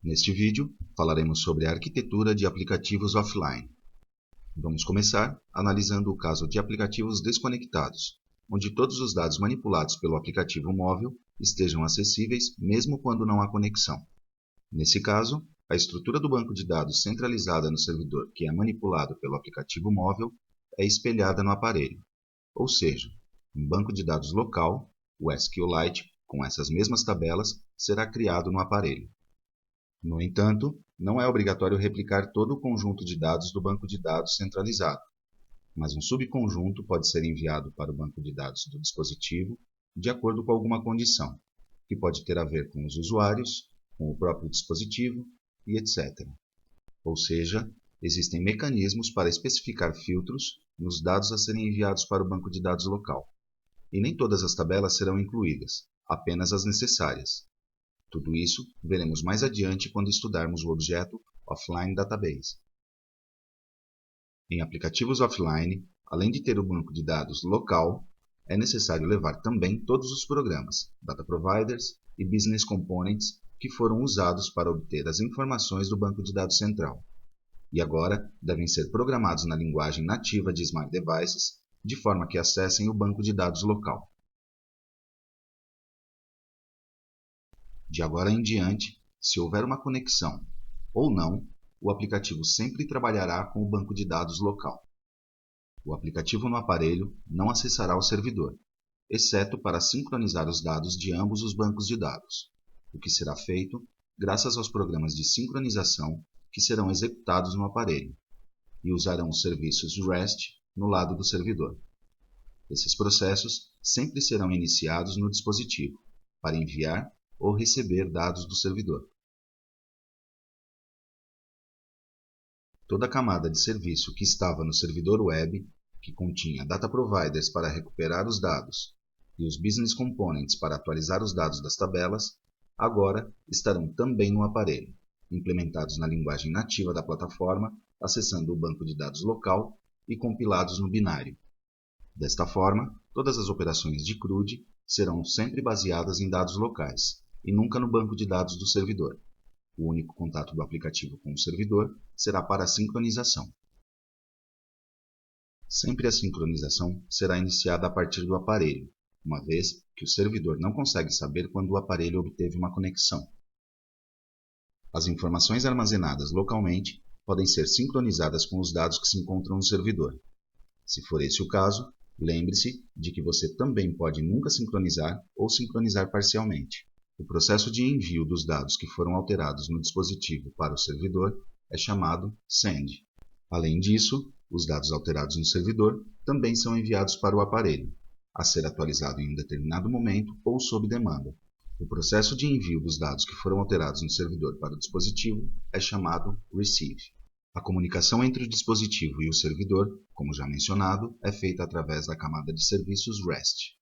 Neste vídeo, falaremos sobre a arquitetura de aplicativos offline. Vamos começar analisando o caso de aplicativos desconectados, onde todos os dados manipulados pelo aplicativo móvel estejam acessíveis mesmo quando não há conexão. Nesse caso, a estrutura do banco de dados centralizada no servidor que é manipulado pelo aplicativo móvel é espelhada no aparelho, ou seja, um banco de dados local, o SQLite, com essas mesmas tabelas, será criado no aparelho. No entanto, não é obrigatório replicar todo o conjunto de dados do banco de dados centralizado, mas um subconjunto pode ser enviado para o banco de dados do dispositivo de acordo com alguma condição, que pode ter a ver com os usuários, com o próprio dispositivo e etc. Ou seja, existem mecanismos para especificar filtros nos dados a serem enviados para o banco de dados local. E nem todas as tabelas serão incluídas, apenas as necessárias. Tudo isso veremos mais adiante quando estudarmos o objeto Offline Database. Em aplicativos offline, além de ter o banco de dados local, é necessário levar também todos os programas, Data Providers e Business Components que foram usados para obter as informações do banco de dados central. E agora devem ser programados na linguagem nativa de Smart Devices, de forma que acessem o banco de dados local. De agora em diante, se houver uma conexão ou não, o aplicativo sempre trabalhará com o banco de dados local. O aplicativo no aparelho não acessará o servidor, exceto para sincronizar os dados de ambos os bancos de dados, o que será feito graças aos programas de sincronização que serão executados no aparelho e usarão os serviços REST no lado do servidor. Esses processos sempre serão iniciados no dispositivo para enviar ou receber dados do servidor. Toda a camada de serviço que estava no servidor web, que continha Data Providers para recuperar os dados e os Business Components para atualizar os dados das tabelas, agora estarão também no aparelho, implementados na linguagem nativa da plataforma, acessando o banco de dados local e compilados no binário. Desta forma, todas as operações de CRUD serão sempre baseadas em dados locais, e nunca no banco de dados do servidor. O único contato do aplicativo com o servidor será para a sincronização. Sempre a sincronização será iniciada a partir do aparelho, uma vez que o servidor não consegue saber quando o aparelho obteve uma conexão. As informações armazenadas localmente podem ser sincronizadas com os dados que se encontram no servidor. Se for esse o caso, lembre-se de que você também pode nunca sincronizar ou sincronizar parcialmente. O processo de envio dos dados que foram alterados no dispositivo para o servidor é chamado send. Além disso, os dados alterados no servidor também são enviados para o aparelho, a ser atualizado em um determinado momento ou sob demanda. O processo de envio dos dados que foram alterados no servidor para o dispositivo é chamado receive. A comunicação entre o dispositivo e o servidor, como já mencionado, é feita através da camada de serviços REST.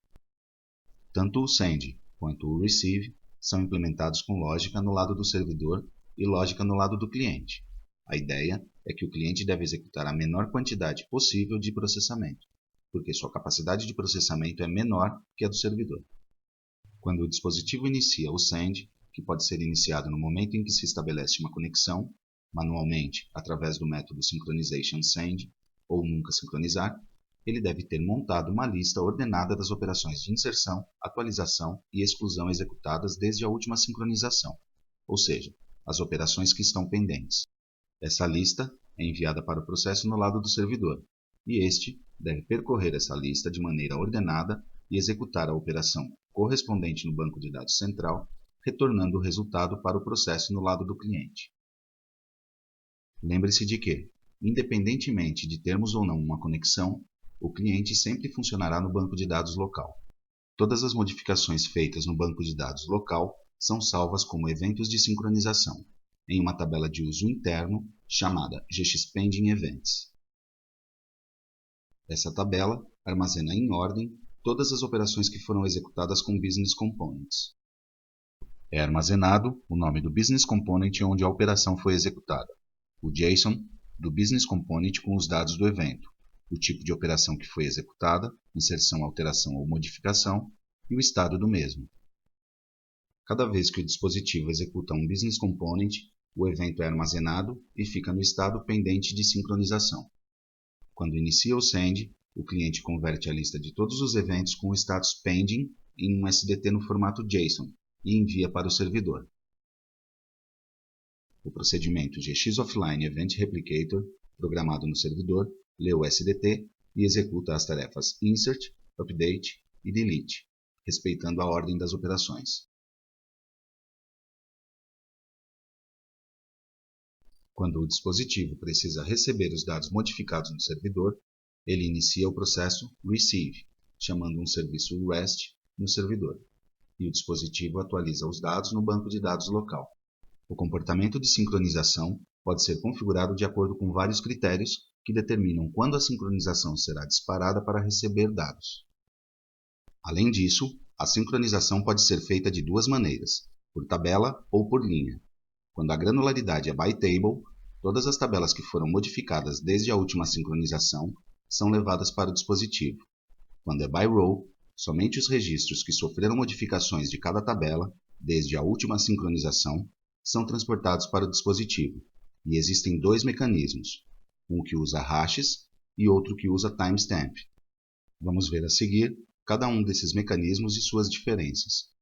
Tanto o send quanto o receive são implementados com lógica no lado do servidor e lógica no lado do cliente. A ideia é que o cliente deve executar a menor quantidade possível de processamento, porque sua capacidade de processamento é menor que a do servidor. Quando o dispositivo inicia o send, que pode ser iniciado no momento em que se estabelece uma conexão, manualmente através do método synchronization send, ou nunca sincronizar, ele deve ter montado uma lista ordenada das operações de inserção, atualização e exclusão executadas desde a última sincronização, ou seja, as operações que estão pendentes. Essa lista é enviada para o processo no lado do servidor, e este deve percorrer essa lista de maneira ordenada e executar a operação correspondente no banco de dados central, retornando o resultado para o processo no lado do cliente. Lembre-se de que, independentemente de termos ou não uma conexão, o cliente sempre funcionará no banco de dados local. Todas as modificações feitas no banco de dados local são salvas como eventos de sincronização, em uma tabela de uso interno chamada gxpending events. Essa tabela armazena em ordem todas as operações que foram executadas com Business Components. É armazenado o nome do Business Component onde a operação foi executada, o JSON do Business Component com os dados do evento, o tipo de operação que foi executada, inserção, alteração ou modificação, e o estado do mesmo. Cada vez que o dispositivo executa um Business Component, o evento é armazenado e fica no estado pendente de sincronização. Quando inicia o send, o cliente converte a lista de todos os eventos com o status pending em um SDT no formato JSON e envia para o servidor. O procedimento GX Offline Event Replicator, programado no servidor, lê o SDT e executa as tarefas Insert, Update e Delete, respeitando a ordem das operações. Quando o dispositivo precisa receber os dados modificados no servidor, ele inicia o processo Receive, chamando um serviço REST no servidor, e o dispositivo atualiza os dados no banco de dados local. O comportamento de sincronização pode ser configurado de acordo com vários critérios que determinam quando a sincronização será disparada para receber dados. Além disso, a sincronização pode ser feita de duas maneiras, por tabela ou por linha. Quando a granularidade é by table, todas as tabelas que foram modificadas desde a última sincronização são levadas para o dispositivo. Quando é by row, somente os registros que sofreram modificações de cada tabela desde a última sincronização são transportados para o dispositivo, e existem dois mecanismos, um que usa hashes e outro que usa timestamp. Vamos ver a seguir cada um desses mecanismos e suas diferenças.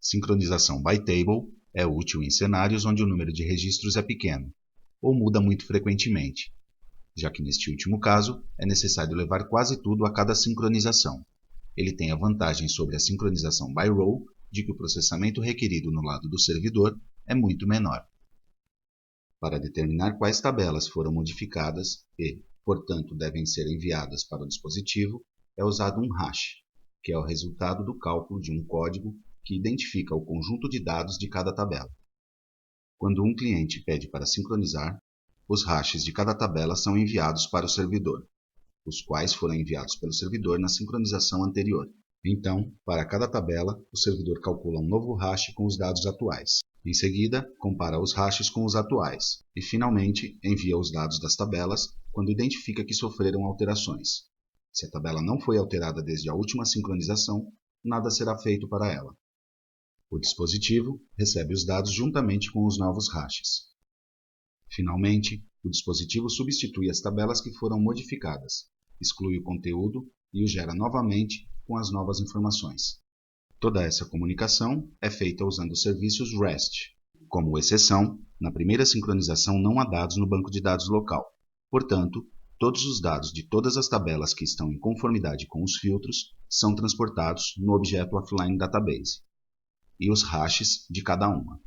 Sincronização by table é útil em cenários onde o número de registros é pequeno, ou muda muito frequentemente, já que neste último caso é necessário levar quase tudo a cada sincronização. Ele tem a vantagem sobre a sincronização by row de que o processamento requerido no lado do servidor é muito menor. Para determinar quais tabelas foram modificadas e, portanto, devem ser enviadas para o dispositivo, é usado um hash, que é o resultado do cálculo de um código que identifica o conjunto de dados de cada tabela. Quando um cliente pede para sincronizar, os hashes de cada tabela são enviados para o servidor, os quais foram enviados pelo servidor na sincronização anterior. Então, para cada tabela, o servidor calcula um novo hash com os dados atuais. Em seguida, compara os hashes com os atuais e, finalmente, envia os dados das tabelas quando identifica que sofreram alterações. Se a tabela não foi alterada desde a última sincronização, nada será feito para ela. O dispositivo recebe os dados juntamente com os novos hashes. Finalmente, o dispositivo substitui as tabelas que foram modificadas, exclui o conteúdo e o gera novamente com as novas informações. Toda essa comunicação é feita usando os serviços REST. Como exceção, na primeira sincronização não há dados no banco de dados local. Portanto, todos os dados de todas as tabelas que estão em conformidade com os filtros são transportados no objeto offline database, e os hashes de cada uma.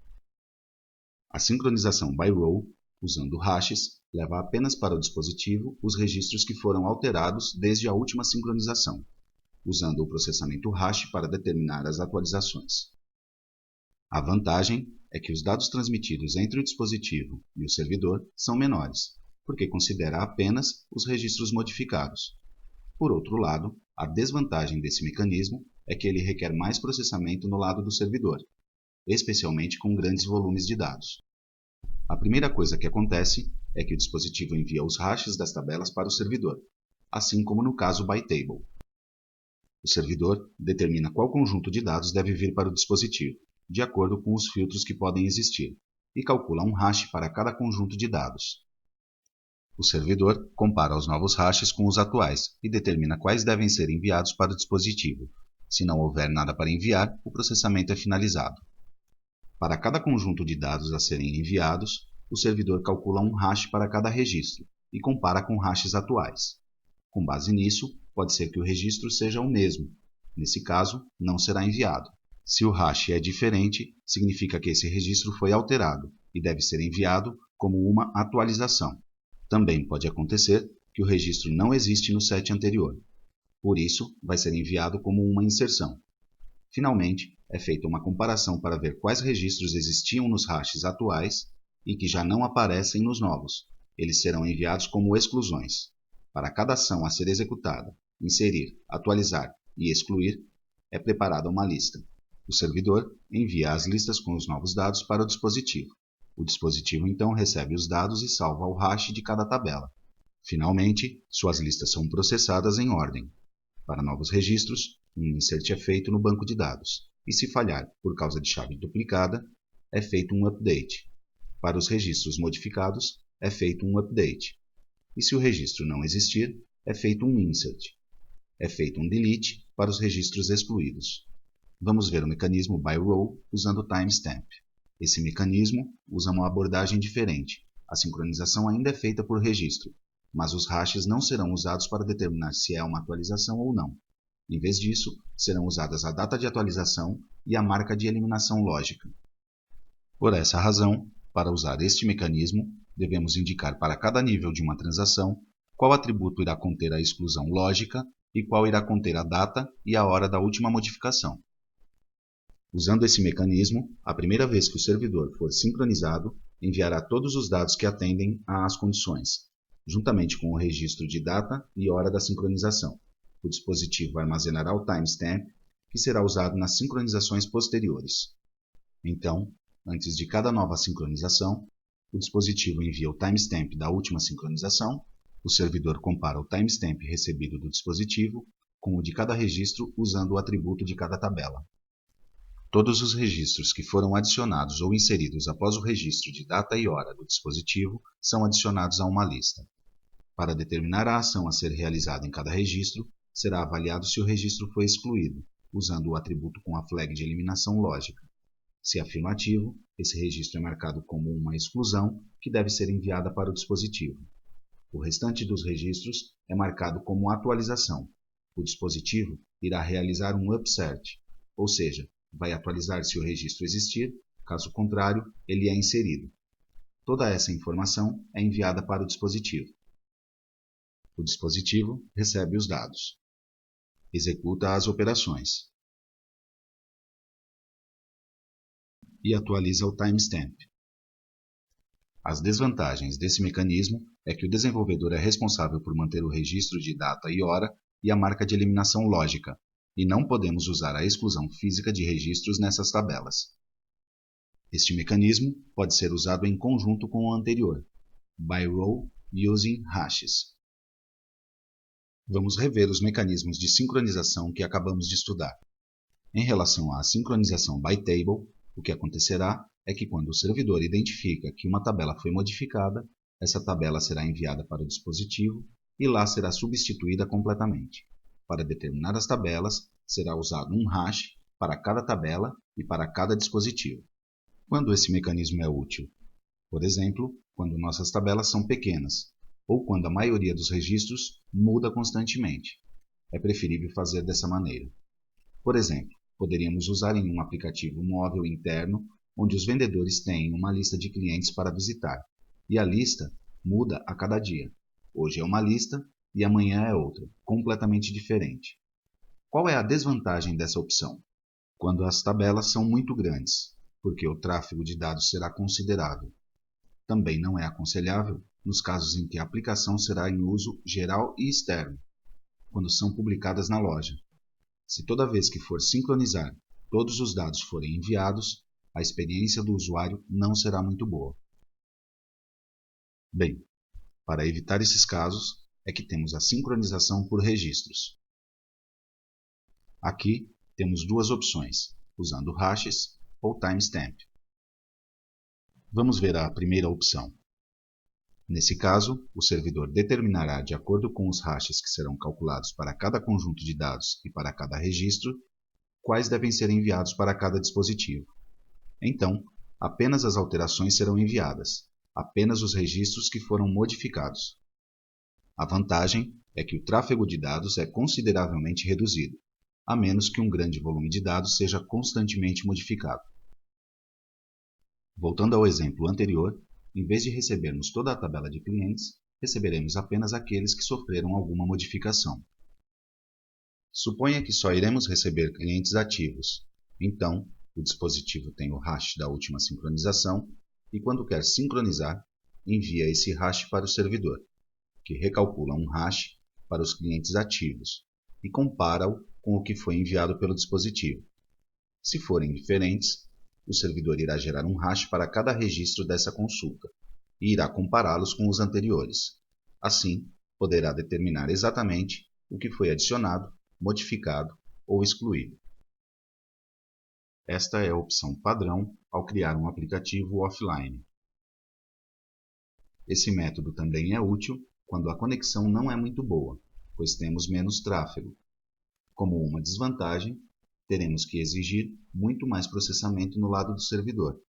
A sincronização by row, usando hashes, leva apenas para o dispositivo os registros que foram alterados desde a última sincronização, usando o processamento hash para determinar as atualizações. A vantagem é que os dados transmitidos entre o dispositivo e o servidor são menores, porque considera apenas os registros modificados. Por outro lado, a desvantagem desse mecanismo é que ele requer mais processamento no lado do servidor, especialmente com grandes volumes de dados. A primeira coisa que acontece é que o dispositivo envia os hashes das tabelas para o servidor, assim como no caso by table. O servidor determina qual conjunto de dados deve vir para o dispositivo, de acordo com os filtros que podem existir, e calcula um hash para cada conjunto de dados. O servidor compara os novos hashes com os atuais e determina quais devem ser enviados para o dispositivo. Se não houver nada para enviar, o processamento é finalizado. Para cada conjunto de dados a serem enviados, o servidor calcula um hash para cada registro e compara com hashes atuais. Com base nisso, pode ser que o registro seja o mesmo. Nesse caso, não será enviado. Se o hash é diferente, significa que esse registro foi alterado e deve ser enviado como uma atualização. Também pode acontecer que o registro não existe no set anterior. Por isso, vai ser enviado como uma inserção. Finalmente, é feita uma comparação para ver quais registros existiam nos hashes atuais e que já não aparecem nos novos. Eles serão enviados como exclusões. Para cada ação a ser executada, inserir, atualizar e excluir, é preparada uma lista. O servidor envia as listas com os novos dados para o dispositivo. O dispositivo então recebe os dados e salva o hash de cada tabela. Finalmente, suas listas são processadas em ordem. Para novos registros, um insert é feito no banco de dados, e se falhar por causa de chave duplicada, é feito um update. Para os registros modificados, é feito um update. E se o registro não existir, é feito um insert. É feito um delete para os registros excluídos. Vamos ver o mecanismo byRow usando o timestamp. Esse mecanismo usa uma abordagem diferente. A sincronização ainda é feita por registro, mas os hashes não serão usados para determinar se é uma atualização ou não. Em vez disso, serão usadas a data de atualização e a marca de eliminação lógica. Por essa razão, para usar este mecanismo, devemos indicar para cada nível de uma transação qual atributo irá conter a exclusão lógica e qual irá conter a data e a hora da última modificação. Usando esse mecanismo, a primeira vez que o servidor for sincronizado, enviará todos os dados que atendem às condições, juntamente com o registro de data e hora da sincronização. O dispositivo armazenará o timestamp, que será usado nas sincronizações posteriores. Então, antes de cada nova sincronização, o dispositivo envia o timestamp da última sincronização, o servidor compara o timestamp recebido do dispositivo com o de cada registro usando o atributo de cada tabela. Todos os registros que foram adicionados ou inseridos após o registro de data e hora do dispositivo são adicionados a uma lista. Para determinar a ação a ser realizada em cada registro, será avaliado se o registro foi excluído, usando o atributo com a flag de eliminação lógica. Se afirmativo, esse registro é marcado como uma exclusão que deve ser enviada para o dispositivo. O restante dos registros é marcado como atualização. O dispositivo irá realizar um upsert, ou seja, vai atualizar se o registro existir, caso contrário, ele é inserido. Toda essa informação é enviada para o dispositivo. O dispositivo recebe os dados. Executa as operações. E atualiza o timestamp. As desvantagens desse mecanismo é que o desenvolvedor é responsável por manter o registro de data e hora e a marca de eliminação lógica, e não podemos usar a exclusão física de registros nessas tabelas. Este mecanismo pode ser usado em conjunto com o anterior, byRow using hashes. Vamos rever os mecanismos de sincronização que acabamos de estudar. Em relação à sincronização by table, o que acontecerá é que quando o servidor identifica que uma tabela foi modificada, essa tabela será enviada para o dispositivo e lá será substituída completamente. Para determinar as tabelas, será usado um hash para cada tabela e para cada dispositivo. Quando esse mecanismo é útil? Por exemplo, quando nossas tabelas são pequenas, ou quando a maioria dos registros muda constantemente. É preferível fazer dessa maneira. Por exemplo, poderíamos usar em um aplicativo móvel interno, onde os vendedores têm uma lista de clientes para visitar, e a lista muda a cada dia. Hoje é uma lista e amanhã é outra, completamente diferente. Qual é a desvantagem dessa opção? Quando as tabelas são muito grandes, porque o tráfego de dados será considerável. Também não é aconselhável nos casos em que a aplicação será em uso geral e externo, quando são publicadas na loja. Se toda vez que for sincronizar, todos os dados forem enviados, a experiência do usuário não será muito boa. Bem, para evitar esses casos, é que temos a sincronização por registros. Aqui temos duas opções, usando hashes ou timestamp. Vamos ver a primeira opção. Nesse caso, o servidor determinará, de acordo com os hashes que serão calculados para cada conjunto de dados e para cada registro, quais devem ser enviados para cada dispositivo. Então, apenas as alterações serão enviadas, apenas os registros que foram modificados. A vantagem é que o tráfego de dados é consideravelmente reduzido, a menos que um grande volume de dados seja constantemente modificado. Voltando ao exemplo anterior, em vez de recebermos toda a tabela de clientes, receberemos apenas aqueles que sofreram alguma modificação. Suponha que só iremos receber clientes ativos. Então, o dispositivo tem o hash da última sincronização e, quando quer sincronizar, envia esse hash para o servidor, que recalcula um hash para os clientes ativos e compara-o com o que foi enviado pelo dispositivo. Se forem diferentes, o servidor irá gerar um hash para cada registro dessa consulta e irá compará-los com os anteriores. Assim, poderá determinar exatamente o que foi adicionado, modificado ou excluído. Esta é a opção padrão ao criar um aplicativo offline. Esse método também é útil quando a conexão não é muito boa, pois temos menos tráfego. Como uma desvantagem, teremos que exigir muito mais processamento no lado do servidor,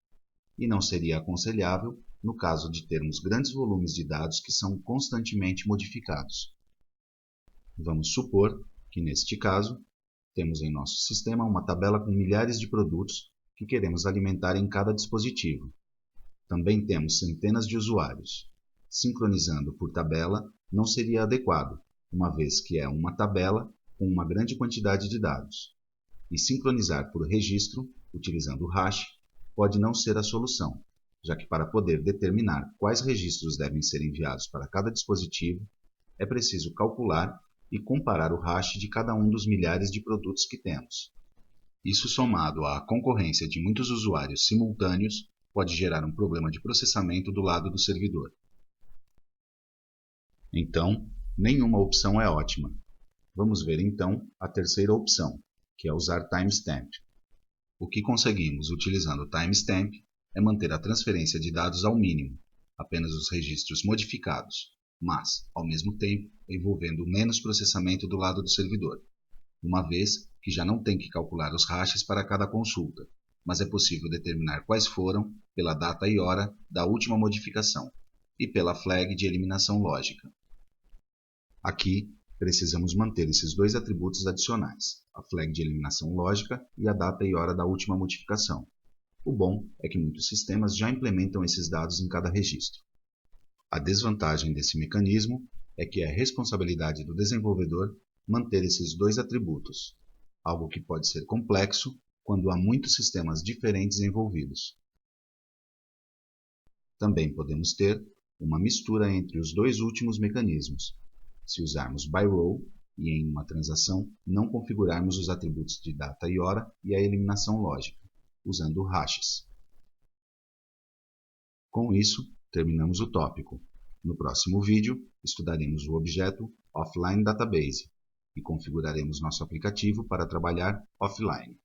e não seria aconselhável no caso de termos grandes volumes de dados que são constantemente modificados. Vamos supor que, neste caso, temos em nosso sistema uma tabela com milhares de produtos que queremos alimentar em cada dispositivo. Também temos centenas de usuários. Sincronizando por tabela não seria adequado, uma vez que é uma tabela com uma grande quantidade de dados. E sincronizar por registro, utilizando o hash, pode não ser a solução, já que para poder determinar quais registros devem ser enviados para cada dispositivo, é preciso calcular e comparar o hash de cada um dos milhares de produtos que temos. Isso, somado à concorrência de muitos usuários simultâneos, pode gerar um problema de processamento do lado do servidor. Então, nenhuma opção é ótima. Vamos ver então a terceira opção, que é usar timestamp. O que conseguimos utilizando o timestamp é manter a transferência de dados ao mínimo, apenas os registros modificados, mas, ao mesmo tempo, envolvendo menos processamento do lado do servidor, uma vez que já não tem que calcular os hashes para cada consulta, mas é possível determinar quais foram pela data e hora da última modificação e pela flag de eliminação lógica. Aqui, precisamos manter esses dois atributos adicionais, a flag de eliminação lógica e a data e hora da última modificação. O bom é que muitos sistemas já implementam esses dados em cada registro. A desvantagem desse mecanismo é que é responsabilidade do desenvolvedor manter esses dois atributos, algo que pode ser complexo quando há muitos sistemas diferentes envolvidos. Também podemos ter uma mistura entre os dois últimos mecanismos, se usarmos by row e em uma transação não configurarmos os atributos de data e hora e a eliminação lógica, usando hashes. Com isso, terminamos o tópico. No próximo vídeo, estudaremos o objeto Offline Database e configuraremos nosso aplicativo para trabalhar offline.